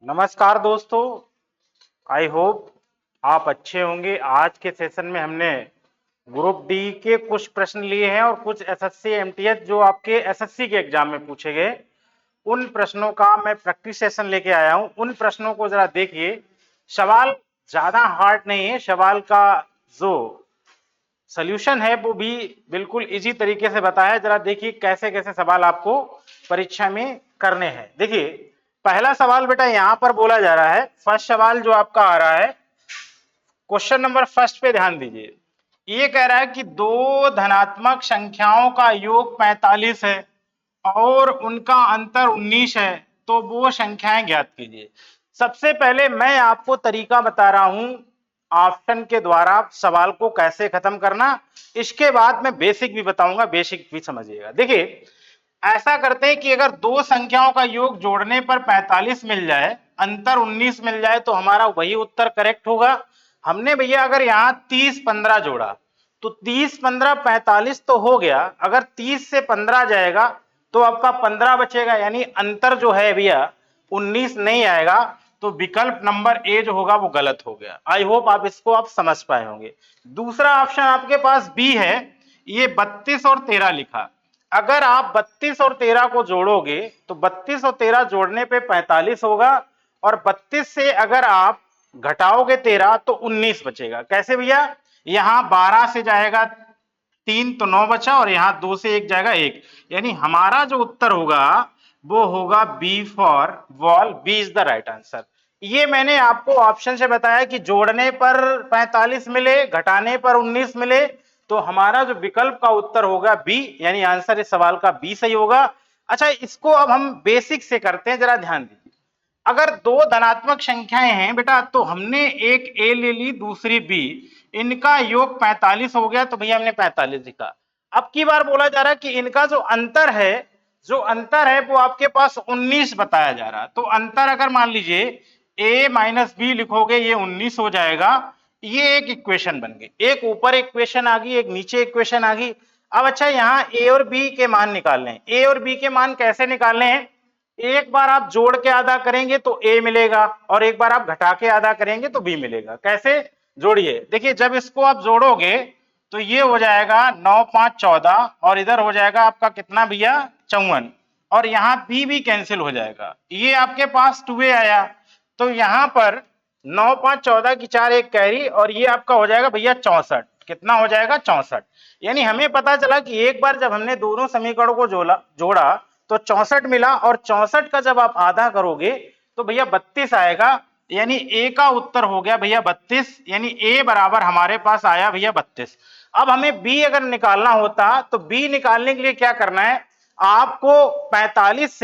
नमस्कार दोस्तों। आई होप आप अच्छे होंगे। आज के सेशन में हमने ग्रुप डी के कुछ प्रश्न लिए हैं और कुछ एसएससी एमटीएस जो आपके एसएससी के एग्जाम में पूछे गए, उन प्रश्नों का मैं प्रैक्टिस सेशन लेके आया हूं। उन प्रश्नों को जरा देखिए। सवाल ज्यादा हार्ड नहीं है, सवाल का जो सॉल्यूशन है वो भी बिल्कुल इजी तरीके से बताया है। जरा देखिए कैसे कैसे सवाल आपको परीक्षा में करने हैं। देखिए पहला सवाल बेटा यहां पर बोला जा रहा है, फर्स्ट सवाल जो आपका आ रहा है, क्वेश्चन नंबर फर्स्ट पे ध्यान दीजिए। ये कह रहा है कि दो धनात्मक संख्याओं का योग 45 है और उनका अंतर 19 है, तो वो संख्याएं ज्ञात कीजिए। सबसे पहले मैं आपको तरीका बता रहा हूं ऑप्शन के द्वारा सवाल को कैसे खत्म करना। इसके बाद मैं बेसिक भी बताऊंगा, बेसिक भी समझिएगा। देखिए ऐसा करते हैं कि अगर दो संख्याओं का योग जोड़ने पर 45 मिल जाए, अंतर 19 मिल जाए, तो हमारा वही उत्तर करेक्ट होगा। हमने भैया अगर यहाँ 30 15 जोड़ा तो 30 15 45 तो हो गया। अगर 30 से 15 जाएगा तो आपका 15 बचेगा, यानी अंतर जो है भैया 19 नहीं आएगा। तो विकल्प नंबर ए जो होगा वो गलत हो गया। आई होप आप इसको आप समझ पाए होंगे। दूसरा ऑप्शन आपके पास बी है, ये 32 और 13 लिखा। अगर आप 32 और 13 को जोड़ोगे तो 32 और 13 जोड़ने पे 45 होगा, और 32 से अगर आप घटाओगे 13 तो 19 बचेगा। कैसे भैया, यहां 12 से जाएगा 3 तो 9 बचा, और यहां 2 से 1 जाएगा 1, यानी हमारा जो उत्तर होगा वो होगा B for ball. B is the right answer. ये मैंने आपको ऑप्शन से बताया कि जोड़ने पर 45 मिले, घटाने पर 19 मिले, तो हमारा जो विकल्प का उत्तर होगा बी, यानी आंसर इस सवाल का बी सही होगा। अच्छा, इसको अब हम बेसिक से करते हैं, जरा ध्यान दीजिए। अगर दो धनात्मक संख्याएं हैं बेटा, तो हमने एक ए ले ली, दूसरी बी, इनका योग 45 हो गया, तो भैया हमने 45 लिखा। अब की बार बोला जा रहा है कि इनका जो अंतर है, वो आपके पास 19 बताया जा रहा है। तो अंतर अगर मान लीजिए a माइनस बी लिखोगे, ये 19 हो जाएगा। ये एक इक्वेशन बन गई, एक ऊपर इक्वेशन आ गई, एक नीचे इक्वेशन आ गई। अब अच्छा, यहाँ a और b के मान निकालने हैं। a और b के मान कैसे निकालने हैं? एक बार आप जोड़ के आधा करेंगे तो a मिलेगा, और एक बार आप घटा के आधा करेंगे तो b मिलेगा। कैसे जोड़िए, देखिए जब इसको आप जोड़ोगे तो ये हो जाएगा 9 5 14, और इधर हो जाएगा आपका कितना भैया 54, और यहाँ b भी कैंसिल हो जाएगा। ये आपके पास 2a आया, तो यहाँ पर 9 5 14 की 4 एक कैरी, और ये आपका हो जाएगा भैया 64। कितना हो जाएगा 64। यानी हमें पता चला कि एक बार जब हमने दोनों समीकरणों को जोड़ा तो 64 मिला, और 64 का जब आप आधा करोगे तो भैया 32 आएगा। यानी ए का उत्तर हो गया भैया 32, यानी ए बराबर हमारे पास आया भैया 32। अब हमें बी अगर निकालना होता तो बी निकालने के लिए क्या करना है, आपको 45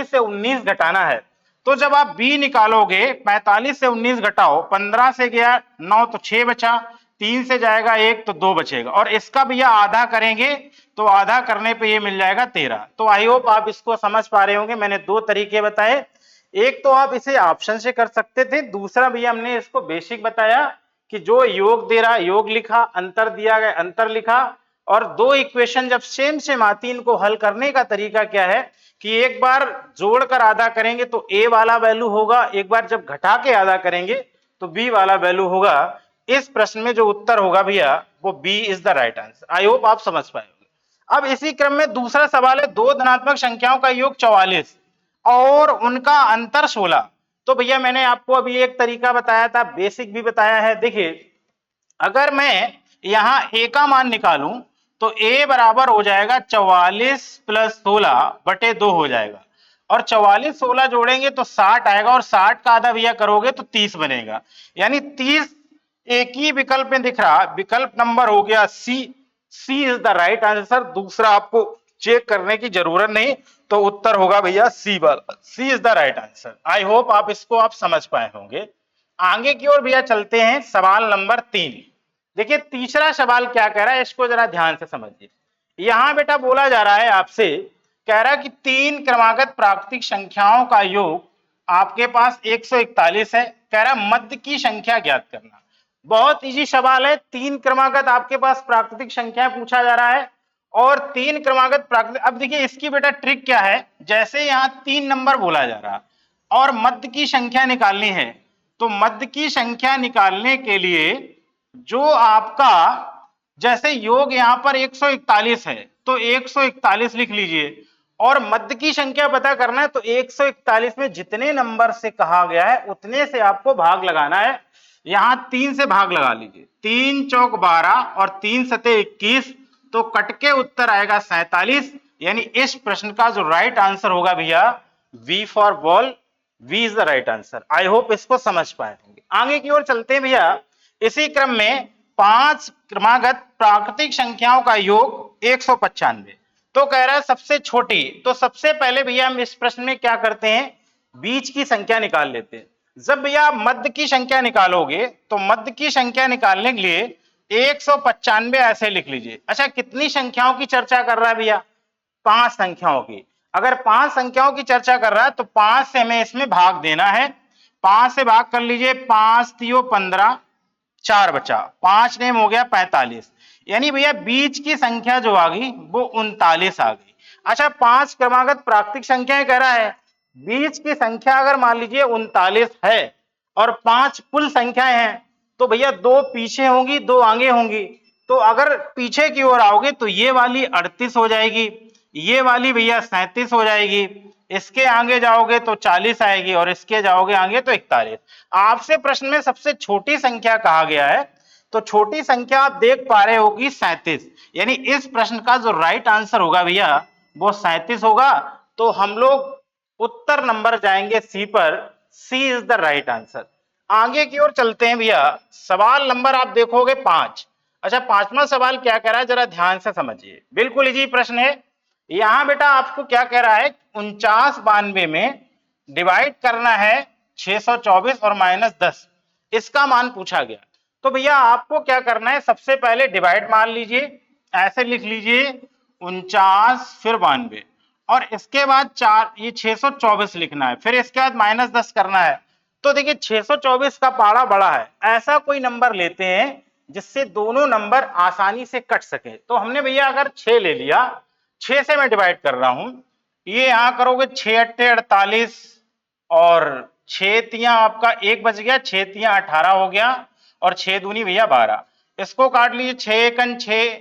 से 19 घटाना है। तो जब आप बी निकालोगे, 45 से 19 घटाओ, 15 से गया 9 तो 6 बचा, 3 से जाएगा 1 तो 2 बचेगा, और इसका भैया आधा करेंगे तो आधा करने पे ये मिल जाएगा 13। तो आई होप आप इसको समझ पा रहे होंगे। मैंने दो तरीके बताए, एक तो आप इसे ऑप्शन से कर सकते थे, दूसरा भैया हमने इसको बेसिक बताया कि जो योग दे रहा योग लिखा, अंतर दिया गया अंतर लिखा। और दो इक्वेशन जब सेम सेम आती, इनको हल करने का तरीका क्या है कि एक बार जोड़कर आधा करेंगे तो ए वाला वैल्यू होगा, एक बार जब घटा के आधा करेंगे तो बी वाला वैल्यू होगा। इस प्रश्न में जो उत्तर होगा भैया वो B is the right answer. I hope आप समझ पाए। अब इसी क्रम में दूसरा सवाल है, दो धनात्मक संख्याओं का योग 44 और उनका अंतर 16। तो भैया मैंने आपको अभी एक तरीका बताया था, बेसिक भी बताया है। देखिए अगर मैं यहां a का मान निकालूं तो a बराबर हो जाएगा 44 प्लस 16 बटे 2 हो जाएगा, और 44 16 जोड़ेंगे तो 60 आएगा, और 60 का आधा भैया करोगे तो 30 बनेगा। यानी 30 एक ही विकल्प में दिख रहा, विकल्प नंबर हो गया सी। सी इज द राइट आंसर। दूसरा आपको चेक करने की जरूरत नहीं, तो उत्तर होगा भैया सी वाला। C is the right answer. I hope आप इसको आप समझ पाए होंगे। आगे की ओर भैया चलते हैं, सवाल नंबर 3। देखिए तीसरा सवाल क्या कह रहा है, इसको जरा ध्यान से समझिए। यहां बेटा बोला जा रहा है आपसे, कह रहा है कि तीन क्रमागत प्राकृतिक संख्याओं का योग आपके पास 141 है। कह रहा है मध्य की संख्या ज्ञात करना। बहुत इजी सवाल है। तीन क्रमागत आपके पास प्राकृतिक संख्याएं पूछा जा रहा है, और तीन क्रमागत प्राकृतिक। अब देखिए इसकी बेटा ट्रिक क्या है, जैसे यहां 3 नंबर बोला जा रहा, और मध्य की संख्या निकालनी है। तो मध्य की संख्या निकालने के लिए जो आपका जैसे योग यहां पर 141 है तो 141 लिख लीजिए, और मध्य की संख्या पता करना है तो 141 में जितने नंबर से कहा गया है उतने से आपको भाग लगाना है। यहां 3 से भाग लगा लीजिए, 3 चौक 12 और 3 सते 21, तो कट के उत्तर आएगा 47। यानी इस प्रश्न का जो राइट आंसर होगा भैया B for ball, B is the right answer. I hope इसको समझ पाए होंगे। आगे की ओर चलते हैं भैया। इसी क्रम में 5 क्रमागत प्राकृतिक संख्याओं का योग 195, तो कह रहा है सबसे छोटी। तो सबसे पहले भैया हम इस प्रश्न में क्या करते हैं, बीच की संख्या निकाल लेते हैं। जब भैया मध्य की संख्या निकालोगे तो मध्य की संख्या निकालने के लिए 195 ऐसे लिख लीजिए। अच्छा, कितनी संख्याओं की चर्चा कर रहा है भैया, 5 संख्याओं की। अगर 5 संख्याओं की चर्चा कर रहा है तो 5 से हमें इसमें भाग देना है। 5 से भाग कर लीजिए, 5 तियो 15, 4 बचा, 5 नेम हो गया 45। यानी भैया बीच की संख्या जो आ गई वो 39 आ गई। अच्छा, 5 क्रमागत प्राकृतिक संख्याएं कह रहा है, बीच की संख्या अगर मान लीजिए 39 है और 5 कुल संख्याएं हैं, तो भैया 2 पीछे होंगी 2 आगे होंगी। तो अगर पीछे की ओर आओगे तो ये वाली 38 हो जाएगी, ये वाली भैया 37 हो जाएगी, इसके आगे जाओगे तो 40 आएगी और इसके जाओगे आगे तो 41। आपसे प्रश्न में सबसे छोटी संख्या कहा गया है, तो छोटी संख्या आप देख पा रहे होगी 37। यानी इस प्रश्न का जो राइट आंसर होगा भैया वो 37 होगा। तो हम लोग उत्तर नंबर जाएंगे सी पर, सी इज द राइट आंसर। आगे की ओर चलते हैं भैया। सवाल नंबर आप देखोगे 5। अच्छा, 5वां सवाल क्या कह रहा है जरा ध्यान से समझिए, बिल्कुल इजी प्रश्न है। यहां बेटा आपको क्या कह रहा है, 49 92 में डिवाइड करना है 624 और -10, इसका मान पूछा गया। तो भैया आपको क्या करना है, सबसे पहले डिवाइड मान लीजिए, ऐसे लिख लीजिए 49 फिर 92, और इसके बाद 4 ये 624 लिखना है, फिर इसके बाद -10 करना है। तो देखिए 624 का पारा बड़ा है, ऐसा कोई नंबर लेते हैं जिससे दोनों नंबर आसानी से कट सके। तो हमने भैया अगर 6 ले लिया, 6 से मैं डिवाइड कर रहा हूं, ये यहां करोगे 6 अट्ठे 48 और 6 तियां आपका 1 बच गया, 6 तियां 18 हो गया और 6 दूनी भैया 12। इसको काट लीजिए, 6 एकन 6,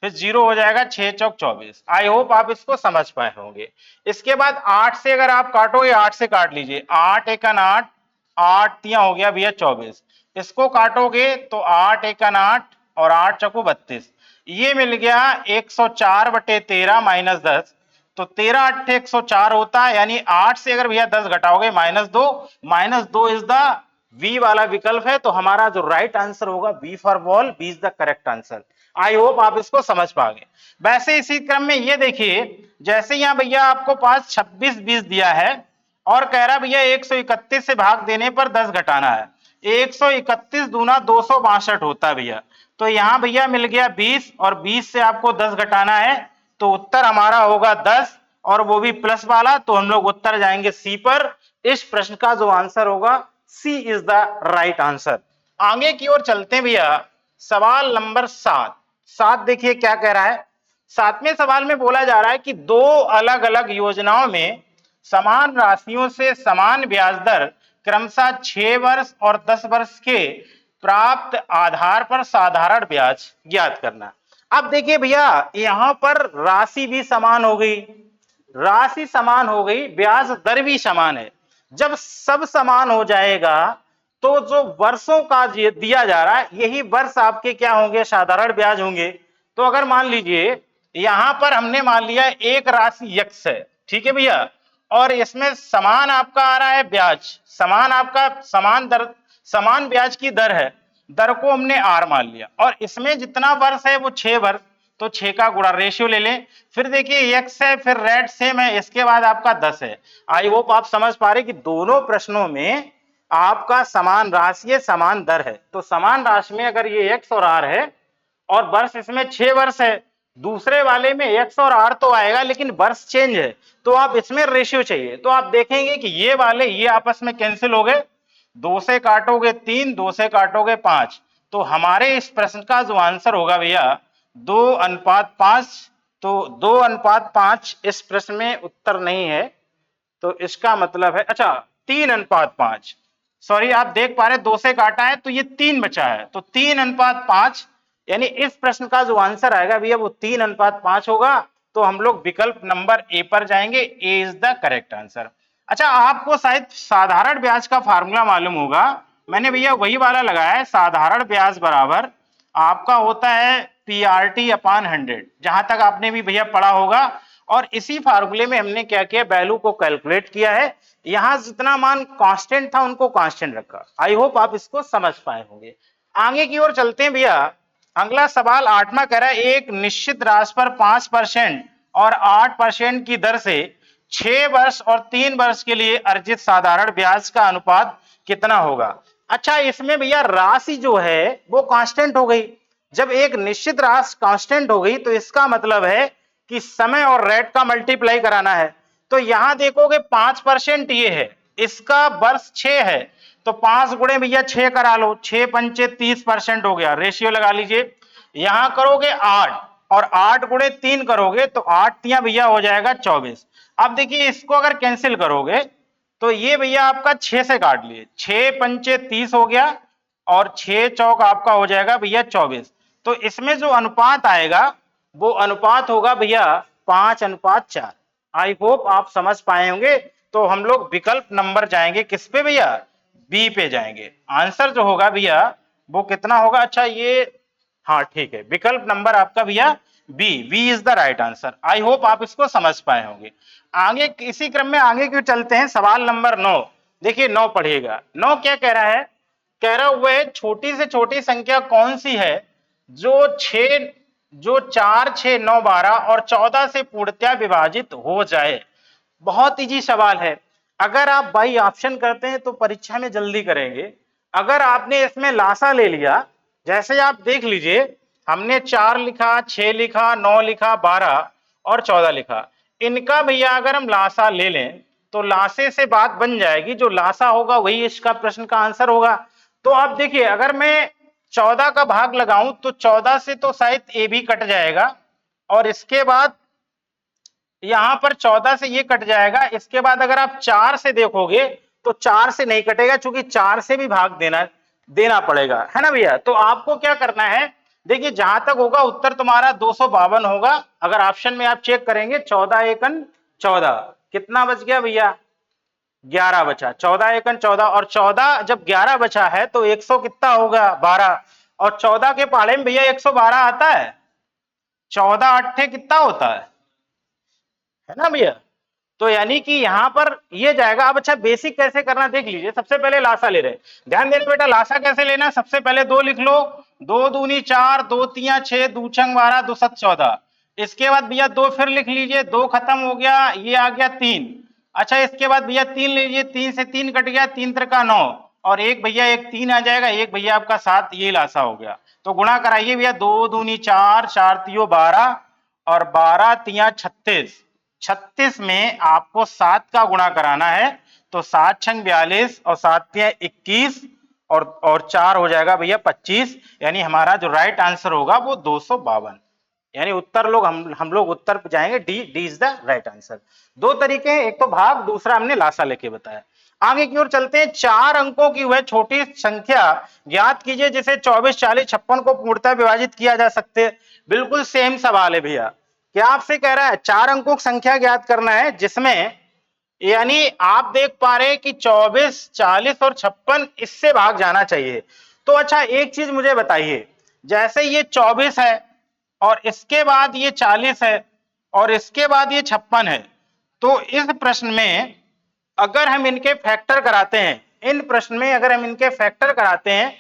फिर 0 हो जाएगा, 6 चौक 24। आई होप आप इसको समझ पाए होंगे। इसके बाद 8 से अगर आप काटोगे, 8 से काट लीजिए, 8 एकन 8, 8 तियां हो गया भैया 24। इसको काटोगे तो 8 एकन 8 और 8 चौको 32, ये मिल गया 104 बटे 13 -10, तो 13 अट्ठे 104 होता है। यानी 8 से अगर भैया 10 घटाओगे -2 इज द वी वाला विकल्प है। तो हमारा जो राइट आंसर होगा B for ball, B is the correct answer. I hope आप इसको समझ पाओगे। वैसे इसी क्रम में ये देखिए, जैसे यहां भैया आपको पास 26 20 दिया है और कह रहा भैया 131 से भाग देने पर 10 घटाना है। 131 दूना 262 होता है भैया। तो यहां भैया मिल गया 20 और 20 से आपको 10 घटाना है, तो उत्तर हमारा होगा 10 और वो भी प्लस वाला। तो हम लोग उत्तर जाएंगे सी पर। इस प्रश्न का जो आंसर होगा सी इज द राइट आंसर। आगे की ओर चलते हैं भैया। सवाल नंबर 7 देखिए क्या कह रहा है। 7वें सवाल में बोला जा रहा है कि दो अलग अलग योजनाओं में समान राशियों से समान ब्याज दर क्रमशः 6 वर्ष और 10 वर्ष के प्राप्त आधार पर साधारण ब्याज ज्ञात करना। अब देखिए भैया यहां पर राशि भी समान हो गई, राशि समान हो गई, ब्याज दर भी समान है। जब सब समान हो जाएगा तो जो वर्षों का दिया जा रहा है यही वर्ष आपके क्या होंगे, साधारण ब्याज होंगे। तो अगर मान लीजिए यहां पर हमने मान लिया एक राशि x है, ठीक है भैया, और इसमें समान आपका आ रहा है ब्याज, समान आपका समान दर, समान ब्याज की दर है, दर को हमने r मान लिया, और इसमें जितना वर्ष है वो 6 वर्ष, तो 6 का गुणा रेशियो ले लें। फिर देखिए x है, फिर रेट सेम है, इसके बाद आपका 10 है। आई होप आप समझ पा रहे कि दोनों प्रश्नों में आपका समान राशि है, समान दर है। तो समान राशि में अगर ये x और r है और वर्ष इसमें 6 वर्ष है, दूसरे वाले में x और r तो आएगा लेकिन वर्ष चेंज है, तो आप इसमें रेशियो चाहिए। तो आप देखेंगे कि ये वाले ये आपस में कैंसिल हो गए, 2 से काटोगे 3, 2 से काटोगे 5, तो हमारे इस प्रश्न का जो आंसर होगा भैया 2:5। तो 2:5 इस प्रश्न में उत्तर नहीं है, तो इसका मतलब है, अच्छा 3:5। सॉरी, आप देख पा रहे 2 से काटा है तो ये 3 बचा है, तो 3:5, यानी इस प्रश्न का जो आंसर आएगा भैया वो 3:5 होगा। तो हम लोग विकल्प नंबर ए पर जाएंगे, ए इज द करेक्ट आंसर। अच्छा, आपको शायद साधारण ब्याज का फार्मूला मालूम होगा, मैंने भैया वही वाला लगाया है। साधारण ब्याज बराबर आपका होता है PRT अपॉन 100, जहां तक आपने भी भैया पढ़ा होगा। और इसी फार्मूले में हमने क्या किया, वैल्यू को कैलकुलेट किया है। यहां जितना मान कांस्टेंट था उनको कांस्टेंट रखा। आई होप आप इसको समझ पाए होंगे। आगे की ओर चलते हैं भैया। अगला सवाल 8वां कह रहा है, एक निश्चित राशि पर 5% और 8% की दर से 6 वर्ष और 3 वर्ष के लिए अर्जित साधारण ब्याज का अनुपात कितना होगा। अच्छा, इसमें भैया राशि जो है वो कांस्टेंट हो गई। जब एक निश्चित राशि कांस्टेंट हो गई तो इसका मतलब है कि समय और रेट का मल्टीप्लाई कराना है। तो यहां देखोगे 5% ये है, इसका वर्ष 6 है, तो 5 गुणे भैया 6 करा लो, 6 पंचे 30% हो गया, रेशियो लगा लीजिए। यहां करोगे 8 और 8 गुणे 3 करोगे तो 8 तिया भैया हो जाएगा 24। अब देखिए इसको अगर कैंसिल करोगे तो ये भैया आपका 6 से काट लिए, 6 पंचे 30 हो गया और 6 चौक आपका हो जाएगा भैया 24। तो इसमें जो अनुपात आएगा वो अनुपात होगा भैया 5:4। आई होप आप समझ पाए होंगे। तो हम लोग विकल्प नंबर जाएंगे किस पे भैया, बी पे जाएंगे। आंसर जो होगा भैया वो कितना होगा, अच्छा ये, हाँ ठीक है, विकल्प नंबर आपका भैया B is the right answer. I hope आप इसको समझ पाए होंगे। आगे इसी क्रम में आगे क्यों चलते हैं, सवाल नंबर 9। देखिए 9 पढ़िएगा। 9 क्या कह रहा है, कह रहा हुआ है छोटी से छोटी संख्या कौन सी है जो 4, 6, 9, 12 और 14 से पूर्णतया विभाजित हो जाए। बहुत इजी सवाल है। अगर आप बाई ऑप्शन करते हैं तो परीक्षा में जल्दी करेंगे। अगर आपने इसमें लासा ले लिया, जैसे आप देख लीजिए हमने 4 लिखा, 6 लिखा, 9 लिखा, 12 और 14 लिखा, इनका भैया अगर हम लासा ले लें तो लासे से बात बन जाएगी, जो लासा होगा वही इसका प्रश्न का आंसर होगा। तो आप देखिए अगर मैं 14 का भाग लगाऊं तो 14 से तो शायद ए भी कट जाएगा और इसके बाद यहां पर 14 से ये कट जाएगा। इसके बाद अगर आप 4 से देखोगे तो 4 से नहीं कटेगा, क्योंकि 4 से भी भाग देना पड़ेगा, है ना भैया। तो आपको क्या करना है, देखिए जहां तक होगा उत्तर तुम्हारा 252 होगा। अगर ऑप्शन में आप चेक करेंगे 14 एकन 14, कितना बच गया भैया, 11 बचा। 14 एकन 14 और 14 जब 11 बचा है तो 100 कितना होगा 12, और 14 के पहाड़े में भैया 112 आता है। 14 अट्ठे कितना होता है ना भैया। तो यानी कि यहां पर ये जाएगा। अब अच्छा बेसिक कैसे करना देख लीजिए। सबसे पहले लासा ले रहे, ध्यान देना बेटा, लासा कैसे लेना, सबसे पहले 2 लिख लो, 2 दूनी 4, 2 तिया 6, 2 छंग 12, 2 सत 14। इसके बाद भैया 2 फिर लिख लीजिए, 2 खत्म हो गया, ये आ गया 3। अच्छा इसके बाद भैया 3 लीजिए, 3 से 3 कट गया, 3 त्रिका 9 और एक भैया एक 3 आ जाएगा, एक भैया आपका 7, ये लासा हो गया। तो गुणा कराइए भैया, 2 दूनी 4, 4 तियो 12 और 12 तिया 36। 36 में आपको 7 का गुणा कराना है, तो 7 छंग 42 और 7 तिया 21 और 4 हो जाएगा भैया 25। यानी हमारा जो राइट आंसर होगा वो 252। यानी उत्तर लोग हम लोग उत्तर पे जाएंगे, D is the right answer. 2 तरीके हैं, एक तो भाग, दूसरा हमने लासा लेके बताया। आगे की ओर चलते हैं। 4 अंकों की वह छोटी संख्या ज्ञात कीजिए जिसे 24, 40, 56 को पूर्णतः विभाजित किया जा सकते। बिल्कुल सेम सवाल है भैया। क्या आपसे कह रहा है 4 अंकों की संख्या ज्ञात करना है जिसमें, यानी आप देख पा रहे हैं कि 24, 40 और 56 इससे भाग जाना चाहिए। तो अच्छा एक चीज मुझे बताइए, जैसे ये 24 है और इसके बाद ये 40 है और इसके बाद ये 56 है, तो इस प्रश्न में अगर हम इनके फैक्टर कराते हैं, इन प्रश्न में अगर हम इनके फैक्टर कराते हैं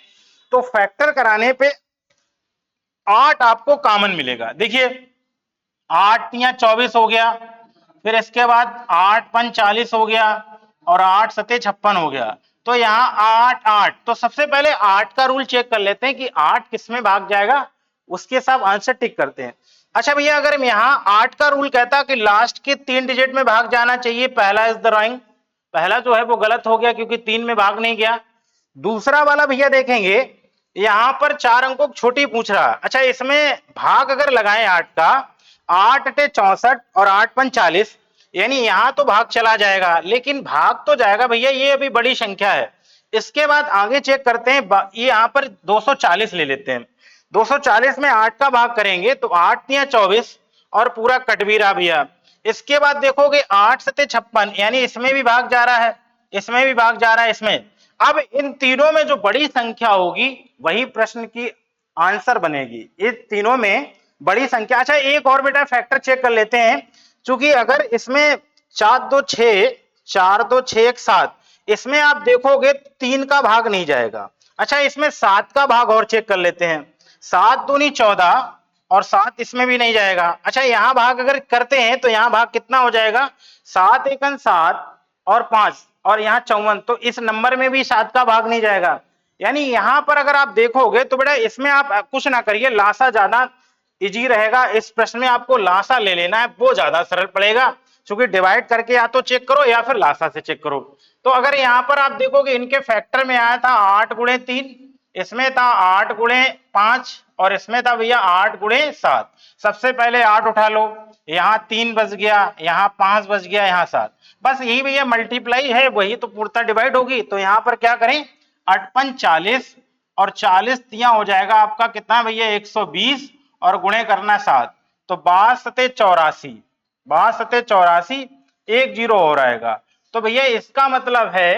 तो फैक्टर कराने पे 8 आपको कॉमन मिलेगा। देखिए 8 तिया 24 हो गया, फिर इसके बाद 8 पंच 40 हो गया और 8 सते 56 हो गया। तो यहाँ 8 8, तो सबसे पहले 8 का रूल चेक कर लेते हैं कि 8 किस में भाग जाएगा, उसके साथ आंसर टिक करते हैं। अच्छा भैया अगर हम यहाँ 8 का रूल कहता कि लास्ट के 3 डिजिट में भाग जाना चाहिए, पहला इज द ड्राइंग, पहला जो है वो गलत हो गया क्योंकि 3 में भाग नहीं गया। दूसरा वाला भैया देखेंगे यहां पर 4 अंकों की छोटी पूछ रहा है। अच्छा इसमें भाग अगर लगाएं 8 का, 8 अटे 64 और 8 पंच 40, यानी यहां तो भाग चला जाएगा, लेकिन भाग तो जाएगा भैया, ये अभी बड़ी संख्या है। इसके बाद आगे चेक करते हैं, ये यहां पर 240 ले लेते हैं। 240 में 8 का भाग करेंगे तो 8 या 24 और पूरा कट भी रहा भैया। इसके बाद देखोगे 8 सते 56, यानी इसमें भी भाग जा रहा है, इसमें भी भाग जा रहा है, इसमें। अब इन तीनों में जो बड़ी संख्या होगी वही प्रश्न की आंसर बनेगी, इन तीनों में बड़ी संख्या। अच्छा एक और बेटा फैक्टर चेक कर लेते हैं, क्योंकि अगर इसमें 4 2 6 4 2 6 1 7, इसमें आप देखोगे 3 का भाग नहीं जाएगा। अच्छा इसमें 7 का भाग और चेक कर लेते हैं, 7 दूनी 14 और 7 इसमें भी नहीं जाएगा। अच्छा यहां भाग अगर करते हैं तो यहां भाग कितना हो जाएगा, 7 एकन 7 और 5 और यहां 54, तो इस नंबर में भी 7 का भाग नहीं जाएगा। यानी यहां पर अगर आप देखोगे तो बेटा इसमें आप कुछ ना करिए, लासा ज्यादा इजी रहेगा। इस प्रश्न में आपको लासा ले लेना है, वो ज्यादा सरल पड़ेगा, क्योंकि डिवाइड करके या तो चेक करो या फिर लासा से चेक करो। तो अगर यहां पर आप देखोगे इनके फैक्टर में आया था 8 गुणे 3, इसमें था 8 गुणे 5 और इसमें था भैया 8 गुणे 7। सबसे पहले 8 उठा लो, यहाँ 3 बच गया, यहाँ 5 बच गया, यहाँ 7, बस यही भैया मल्टीप्लाई है, वही तो पूर्णतः डिवाइड होगी। तो यहाँ पर क्या करें, 8 40 और 40 तियां हो जाएगा आपका कितना भैया 120 और गुणे करना 7, तो 12 सते 84, 12 सते 84, 1 0 हो रहेगा। तो भैया इसका मतलब है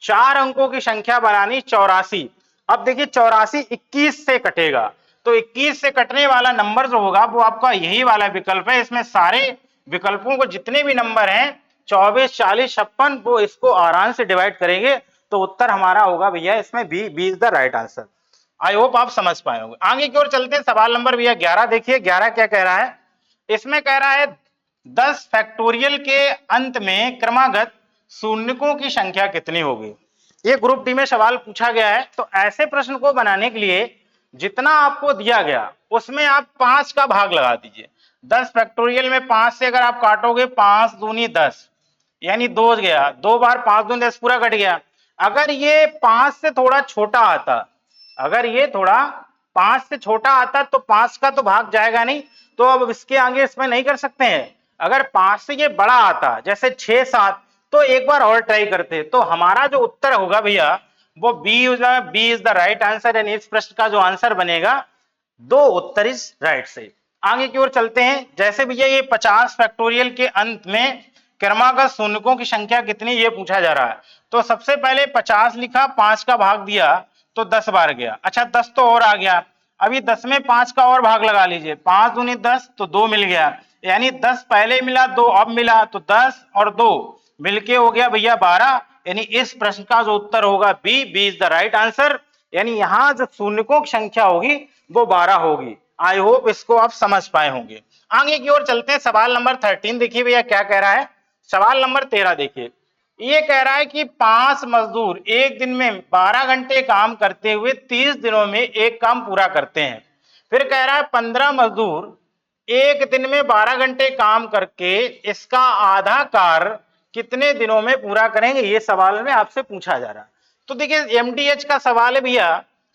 4 अंकों की संख्या बनानी 84। अब देखिए 84 21 से कटेगा, तो 21 से कटने वाला नंबर जो होगा वो आपका यही वाला विकल्प है। इसमें सारे विकल्पों को जितने भी नंबर हैं 24 40 56, वो इसको आराम से डिवाइड करेंगे, तो उत्तर हमारा होगा भैया इसमें B, B is the right answer. I hope आप समझ पाए होंगे। आगे की ओर चलते हैं, सवाल नंबर भैया 11 देखिए, 11 क्या कह रहा है, इसमें कह रहा है 10 फैक्टोरियल के अंत में क्रमागत शून्यकों की संख्या कितनी होगी। ये ग्रुप डी में सवाल पूछा गया है। तो ऐसे प्रश्न को बनाने के लिए जितना आपको दिया गया उसमें आप 5 का भाग लगा दीजिए। 10 फैक्टोरियल में 5 से अगर आप काटोगे 5 दूनी 10, यानी 2 गया, 2 बार 5 दूनी 10 पूरा कट गया। अगर ये 5 से थोड़ा छोटा आता, अगर ये थोड़ा 5 से छोटा आता तो 5 का तो भाग जाएगा नहीं, तो अब इसके आगे इसमें नहीं कर सकते हैं। अगर 5 से ये बड़ा आता जैसे 6 7, तो एक बार और ट्राई करते। तो हमारा जो उत्तर होगा भैया वो B is the right answer, यानी इस प्रश्न का जो आंसर बनेगा 2 उत्तर इज राइट से। आगे की ओर चलते हैं, जैसे भैया ये 50 फैक्टोरियल के अंत में क्रमागत शून्यकों की संख्या कितनी ये पूछा जा रहा है। तो सबसे पहले 50 लिखा, 5 का भाग दिया तो 10 बार गया। अच्छा 10 तो और आ गया, अभी 10 में 5 का और भाग लगा लीजिए, 5 दूनी 10 तो 2 मिल गया, यानी 10 पहले मिला 2 अब मिला, तो 10 और 2 मिलके हो गया भैया 12। यानी इस प्रश्न का जो उत्तर होगा B, B is the right answer, यानी यहां जो शून्यकों की संख्या होगी वो 12 होगी। आई होप इसको आप समझ पाए होंगे। आगे की ओर चलते हैं, सवाल नंबर 13 देखिए भैया क्या कह रहा है। सवाल नंबर 13 देखिए, ये कह रहा है कि 5 मजदूर एक दिन में 12 घंटे काम करते हुए 30 दिनों में एक काम पूरा करते हैं। फिर कह रहा है 15 मजदूर एक दिन में 12 घंटे काम करके इसका आधा कार्य कितने दिनों में पूरा करेंगे, ये सवाल में आपसे पूछा जा रहा है। तो देखिए एमडीएच का सवाल है भैया,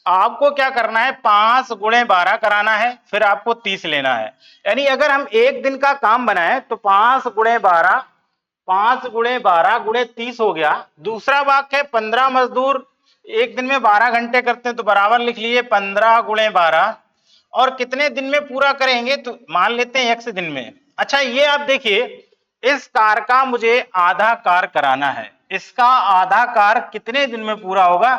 आपको क्या करना है 5 गुणे 12 कराना है, फिर आपको 30 लेना है। यानी अगर हम एक दिन का काम बनाए तो 5 गुणे 12, 5 गुणे 12 गुणे 30 हो गया। दूसरा वाक्य है 15 मजदूर एक दिन में 12 घंटे करते हैं, तो बराबर लिख लीजिए 15 गुणे 12, और कितने दिन में पूरा करेंगे तो मान लेते हैं 1 दिन में। अच्छा ये आप देखिए, इस कार का मुझे आधा कार कराना है, इसका आधा कार कितने दिन में पूरा होगा,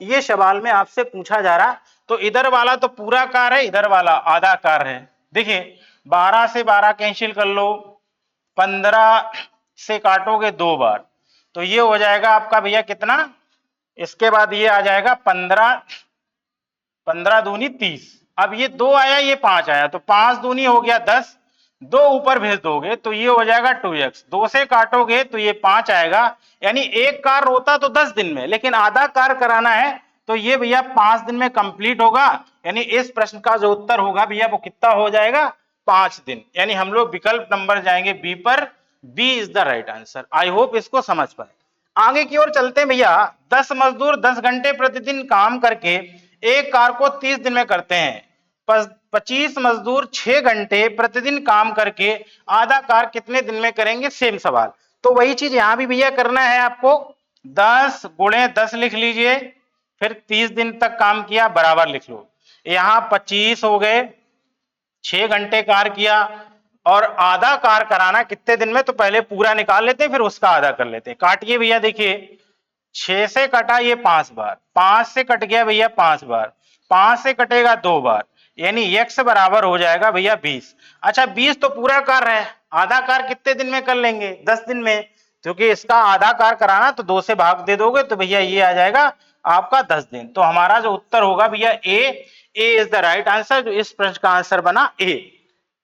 ये सवाल में आपसे पूछा जा रहा। तो इधर वाला तो पूरा कार है, इधर वाला आधा कार है। देखिए 12 से 12 कैंसिल कर लो, 15 से काटोगे 2 बार, तो ये हो जाएगा आपका भैया कितना, इसके बाद ये आ जाएगा 15, 15 दूनी 30। अब ये 2 आया, ये 5 आया, तो 5 दूनी हो गया 10, 2 ऊपर भेज दोगे तो ये हो जाएगा 2x, 2 से काटोगे तो ये 5 आएगा। यानी एक कार होता तो 10 दिन में, लेकिन आधा कार कराना है तो ये भैया 5 दिन में कंप्लीट होगा। यानी इस प्रश्न का जो उत्तर होगा भैया वो कितना हो जाएगा, 5 दिन। यानी हम लोग विकल्प नंबर जाएंगे बी पर, B is the right answer. I hope इसको समझ पाए। आगे की ओर चलते हैं भैया, 10 मजदूर 10 घंटे प्रतिदिन काम करके एक कार को 30 दिन में करते हैं। 25 मजदूर 6 घंटे प्रतिदिन काम करके आधा कार्य कितने दिन में करेंगे, सेम सवाल। तो वही चीज यहां भी भैया करना है आपको, 10 गुणे 10 लिख लीजिए, फिर 30 दिन तक काम किया बराबर लिख लो। यहां 25 हो गए, 6 घंटे कार्य किया, और आधा कार्य कराना कितने दिन में, तो पहले पूरा निकाल लेते हैं फिर उसका आधा कर लेते हैं। काटिए भैया, देखिए 6 से कटा ये 5 बार, 5 से कट गया भैया 5 बार, 5 से कटेगा 2 बार, यानी x बराबर हो जाएगा भैया 20। अच्छा 20 तो पूरा कार्य है, आधा कार्य कितने दिन में कर लेंगे, 10 दिन में, क्योंकि इसका आधा कार्य कराना तो 2 से भाग दे दोगे तो भैया ये आ जाएगा आपका 10 दिन। तो हमारा जो उत्तर होगा भैया ए इज द राइट आंसर, जो इस प्रश्न का आंसर बना ए।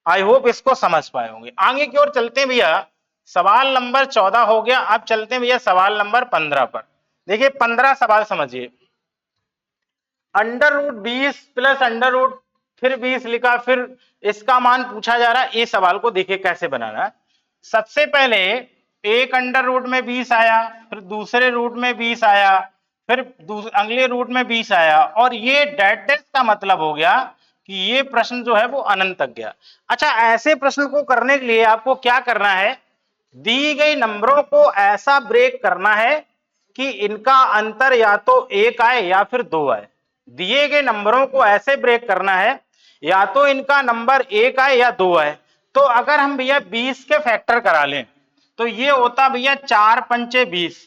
आई होप इसको समझ पाए होंगे। आगे की ओर चलते हैं भैया, सवाल नंबर 14 हो गया, अब चलते हैं भैया सवाल नंबर 15 पर। देखिए 15 सवाल समझिए, under root 20 plus under root फिर 20 लिखा, फिर इसका मान पूछा जा रहा है। इस सवाल को देखिए कैसे बनाना है। सबसे पहले एक अंडर रूट में 20 आया, फिर दूसरे रूट में 20 आया, फिर अगले रूट में 20 आया, और ये डेट का मतलब हो गया कि ये प्रश्न जो है वो अनंत तक गया। अच्छा ऐसे प्रश्न को करने के लिए आपको क्या करना है, दी गई नंबरों को ऐसा ब्रेक करना है कि इनका अंतर या तो 1 आए या फिर 2 आए। दिए गए नंबरों को ऐसे ब्रेक करना है या तो इनका नंबर 1 आए या 2 आए। तो अगर हम भैया 20 के फैक्टर करा लें तो ये होता भैया 4 पंचे 20,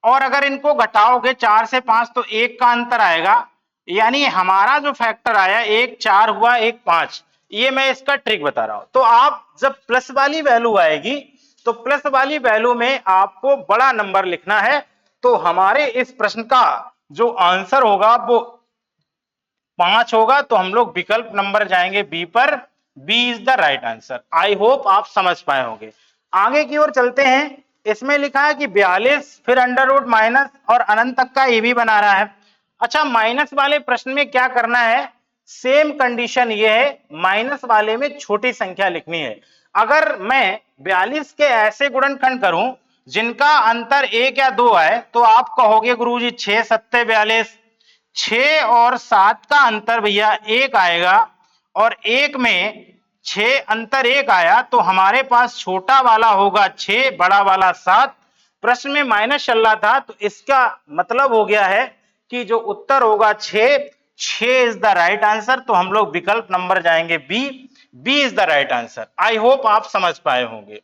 और अगर इनको घटाओगे 4 से 5 तो 1 का अंतर आएगा, यानी हमारा जो फैक्टर आया 1 4 हुआ 1 5। ये मैं इसका ट्रिक बता रहा हूं। तो आप जब प्लस वाली वैल्यू आएगी तो प्लस वाली वैल्यू में आपको बड़ा नंबर लिखना है। तो हमारे इस प्रश्न का जो आंसर होगा वो 5 होगा। तो हम लोग विकल्प नंबर जाएंगे बी पर, B is the right answer. I hope आप समझ पाए होंगे। आगे की ओर चलते हैं, इसमें लिखा है कि 42 फिर अंडर रूट माइनस और अनंत तक का ये भी बना रहा है। अच्छा माइनस वाले प्रश्न में क्या करना है, सेम कंडीशन ये है, माइनस वाले में छोटी संख्या लिखनी है। अगर मैं 42 के ऐसे गुणनखंड करूं जिनका अंतर 1 या 2 आए तो आप कहोगे गुरुजी 6 सत्ते 42, 6 और 7 का अंतर भैया 1 आएगा, और 1 में 6 अंतर 1 आया तो हमारे पास छोटा वाला होगा 6, बड़ा वाला 7। प्रश्न में माइनस चल रहा था तो इसका मतलब हो गया है कि जो उत्तर होगा 6, 6 इज द राइट आंसर। तो हम लोग विकल्प नंबर जाएंगे B, B is the right answer. I hope आप समझ पाए होंगे।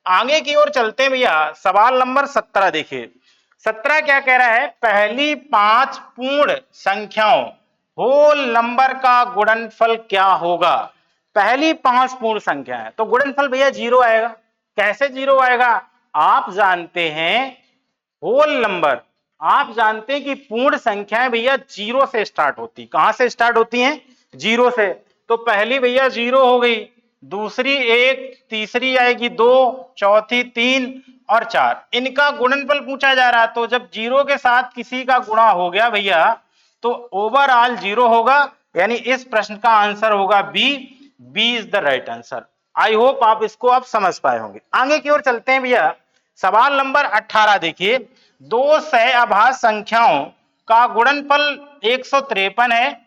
आगे की ओर चलते हैं भैया, सवाल नंबर 17 देखिए। 17 क्या कह रहा है, पहली 5 पूर्ण संख्याओं होल नंबर का गुणनफल क्या होगा। पहली 5 पूर्ण संख्या है तो गुणनफल भैया 0 आएगा। कैसे 0 आएगा, आप जानते हैं होल नंबर, आप जानते हैं कि पूर्ण संख्याएं भैया 0 से स्टार्ट होती। कहां से स्टार्ट होती हैं, 0 से। तो पहली भैया 0 हो गई, दूसरी 1, तीसरी आएगी 2, चौथी 3 और 4। इनका गुणनफल पूछा जा रहा, तो जब 0 के साथ किसी का गुणा हो गया भैया तो ओवरऑल 0 होगा, यानी इस प्रश्न का आंसर होगा B, B is the right answer. I hope आप इसको आप समझ पाए होंगे। आगे की ओर चलते हैं भैया, सवाल नंबर 18 देखिए। दो सहअभाज्य संख्याओं का गुणनफल 153 है,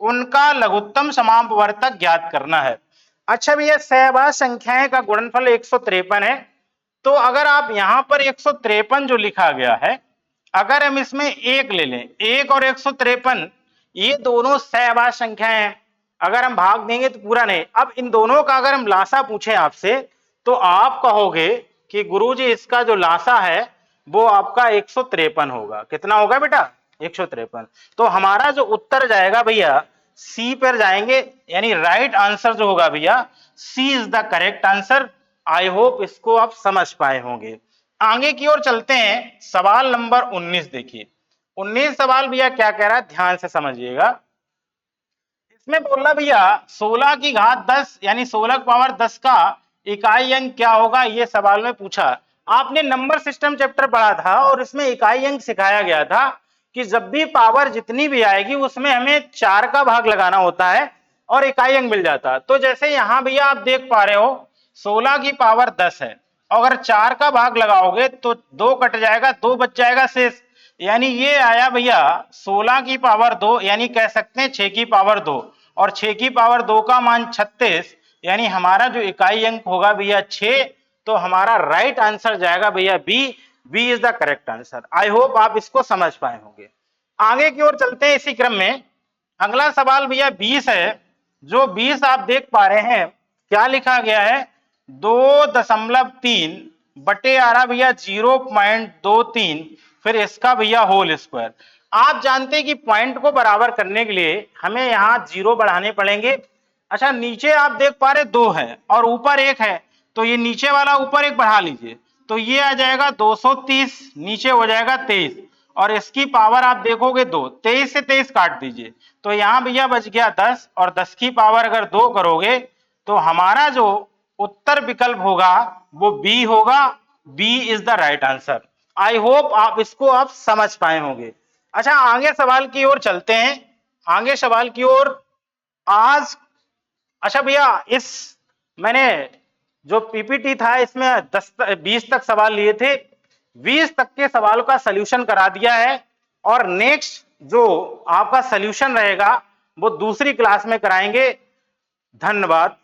उनका लघुत्तम समापवर्तक ज्ञात करना है। अच्छा भैया सहअभाज्य संख्याएं का गुणनफल 153 है, तो अगर आप यहां पर 153 जो लिखा गया है, अगर हम इसमें 1 ले लें, 1 और 153 ये दोनों सहअभाज्य संख्याएं हैं। अगर हम भाग देंगे तो पूरा नहीं। अब इन दोनों का अगर हम लासा पूछे आपसे तो आप कहोगे कि गुरुजी इसका जो लासा है वो आपका 153 होगा। कितना होगा बेटा, 153। तो हमारा जो उत्तर जाएगा भैया सी पर जाएंगे, यानी राइट आंसर जो होगा भैया C is the correct answer. I hope इसको आप समझ पाए होंगे। आगे की ओर चलते हैं, सवाल नंबर 19 देखिए। 19 सवाल भैया क्या कह रहा है, ध्यान से समझिएगा। इसमें बोल रहा भैया 16 की घात 10 यानी 16 पावर 10 का इकाई अंक क्या होगा, ये सवाल में पूछा। आपने नंबर सिस्टम चैप्टर पढ़ा था और इसमें इकाई अंक सिखाया गया था कि जब भी पावर जितनी भी आएगी उसमें हमें 4 का भाग लगाना होता है और इकाई अंक मिल जाता। तो जैसे यहां भैया आप देख पा रहे हो 16 की पावर 10 है, अगर 4 का भाग लगाओगे तो 2 कट जाएगा, 2 बच जाएगा शेष, यानी ये आया भैया 16 की पावर 2, यानी कह सकते हैं 6 की पावर 2। और 6 की पावर 2 का मान 36, यानी हमारा जो इकाई अंक होगा भैया 6, तो हमारा राइट आंसर जाएगा भैया B. B is the correct answer. I hope आप इसको समझ पाए होंगे। आगे की ओर चलते हैं इसी क्रम में। अगला सवाल भैया 20 है। जो 20 आप देख पा रहे हैं, क्या लिखा गया है, 2.3 बटे आ रहा भैया 0.23, फिर इसका भैया होल स्क्वायर। आप जानते हैं कि पॉइंट को बराबर करने के लिए हमें यहाँ 0 बढ़ाने पड़ेंगे। अच्छा, नीचे आप देख पा रहे 2 है और ऊपर 1 है, तो ये नीचे वाला ऊपर 1 बढ़ा लीजिए, तो ये आ जाएगा 230, नीचे हो जाएगा 23, और इसकी पावर आप देखोगे 2, 23 से 23 काट दीजिए, तो यहाँ भैया बच गया 10, और 10 की पावर अगर 2 करोगे तो हमारा जो उत्तर विकल्प होगा वो बी होगा। B is the right answer. I hope आप इसको आप समझ पाए होंगे। अच्छा, आगे सवाल की ओर चलते हैं। आगे सवाल की ओर आज, अच्छा भैया, इस मैंने जो पीपीटी था इसमें 20 तक सवाल लिए थे, 20 तक के सवालों का सलूशन करा दिया है, और नेक्स्ट जो आपका सलूशन रहेगा वो दूसरी क्लास में कराएंगे। धन्यवाद।